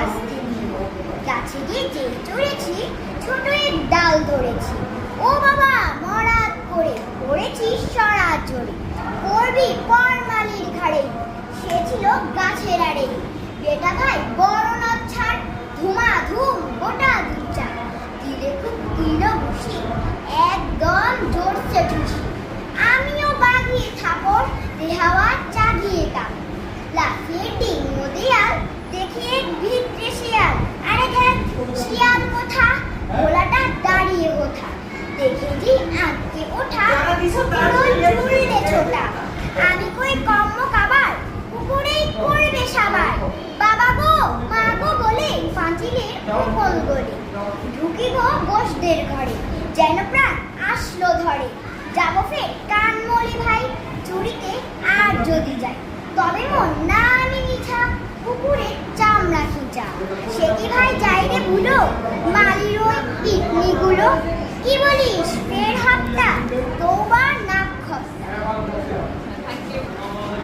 কাস্তে নিয়ে। গাছে গিয়ে যে চড়েছি, ছোট এক ডাল ধরেছি। ও বাবা মরাত করে পড়েছি সরা জোরে, পড়বি পর মালির ঘাড়ে, সে ছিল গাছের আড়ে। বেটা ভাই বড় নদ ছাড়, ধুমাধুম গোটা দুচা, দিলে খুব দিল বসি, একদম জোরসে ঠুসি। আমিও বাগিয়ে থাপড়, দেহাওয়া চাগিয়ে কাপ, লাফিয়ে ডিঙ্গো দেয়াল, দেখি এক ভিতরে শিয়াল। আরে ধ্যান, শিয়াল কোথা, ভোলাটা দাঁড়িয়ে কোথা, দেখেছি আঁতকে ওঠা, ঝুললে ছোটা। আমি কই কম্ম কাবার, পুকুরেই করবে সাবার। বাবা গো মা গো বলে পাঁচিলের উপল গলে ঢুকি গো বসদের ঘরে, যেন প্রাণ আসলো ধরে। যাবো ফের কানমলি ভাই, চুরিতে আর যদি যাই, তবে মন না আমি নিছা, পুকুরে চামড়া খিঁচা। সে কি ভাই যাই রে ভুলো, মালির ওই পিকনিগুলো। কি বলিস ফের হাতটা, তৌবা না